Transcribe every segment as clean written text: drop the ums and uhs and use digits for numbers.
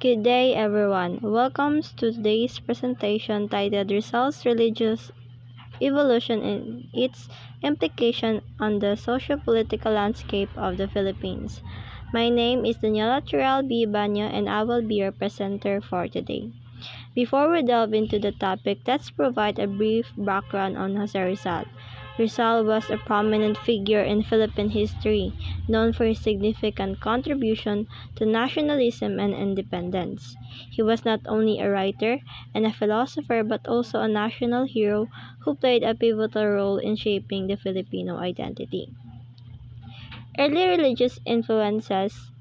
Good day, everyone. Welcome to today's presentation titled Rizal's Religious Evolution and Its Implication on the Socio-Political Landscape of the Philippines. My name is Daniela Terrell B. Banyo and I will be your presenter for today. Before we delve into the topic, let's provide a brief background on Jose Rizal. Rizal was a prominent figure in Philippine history, known for his significant contribution to nationalism and independence. He was not only a writer and a philosopher but also a national hero who played a pivotal role in shaping the Filipino identity. Early religious influences.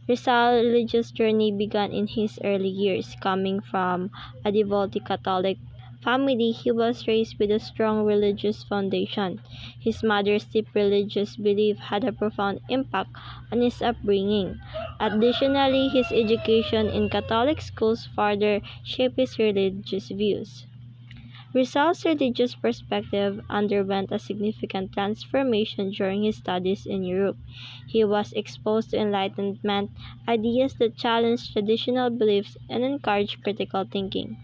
Rizal's religious journey began in his early years. Coming from a devout Catholic family, he was raised with a strong religious foundation. His mother's deep religious belief had a profound impact on his upbringing. Additionally, his education in Catholic schools further shaped his religious views. Rizal's religious perspective underwent a significant transformation during his studies in Europe. He was exposed to Enlightenment ideas that challenged traditional beliefs and encouraged critical thinking.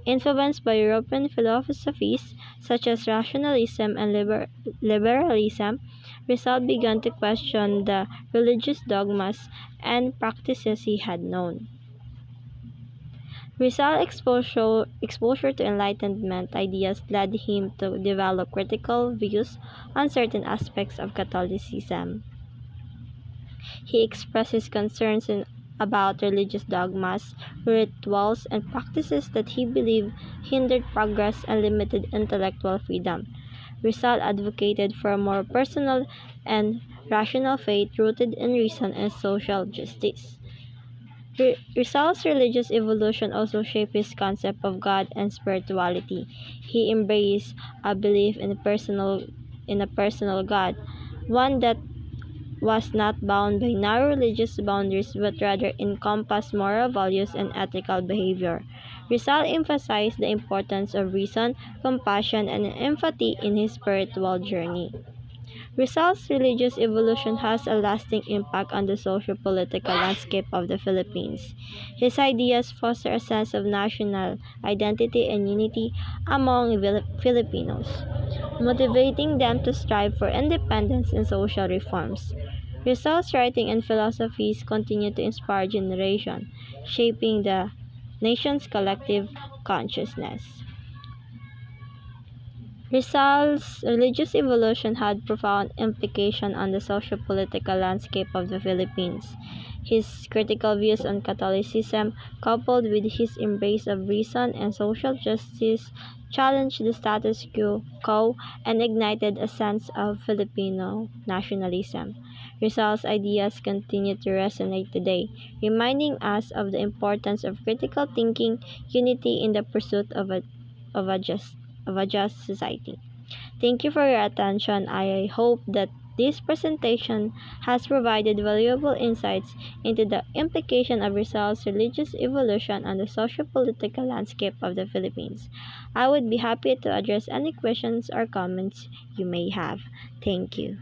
Influenced by European philosophies such as rationalism and liberalism, Rizal began to question the religious dogmas and practices he had known. Rizal's exposure to Enlightenment ideas led him to develop critical views on certain aspects of Catholicism. He expressed his concerns about religious dogmas, rituals, and practices that he believed hindered progress and limited intellectual freedom. Rizal advocated for a more personal and rational faith rooted in reason and social justice. Rizal's religious evolution also shaped his concept of God and spirituality. He embraced a belief in a personal God, one that was not bound by narrow religious boundaries but rather encompassed moral values and ethical behavior. Rizal emphasized the importance of reason, compassion, and empathy in his spiritual journey. Rizal's religious evolution has a lasting impact on the socio-political landscape of the Philippines. His ideas foster a sense of national identity and unity among Filipinos, motivating them to strive for independence and social reforms. Rizal's writing and philosophies continue to inspire generations, shaping the nation's collective consciousness. Rizal's religious evolution had profound implications on the socio-political landscape of the Philippines. His critical views on Catholicism, coupled with his embrace of reason and social justice, challenged the status quo and ignited a sense of Filipino nationalism. Rizal's ideas continue to resonate today, reminding us of the importance of critical thinking, unity in the pursuit of a just of a just society. Thank you for your attention. I hope that this presentation has provided valuable insights into the implication of Rizal's religious evolution on the socio-political landscape of the Philippines. I would be happy to address any questions or comments you may have. Thank you.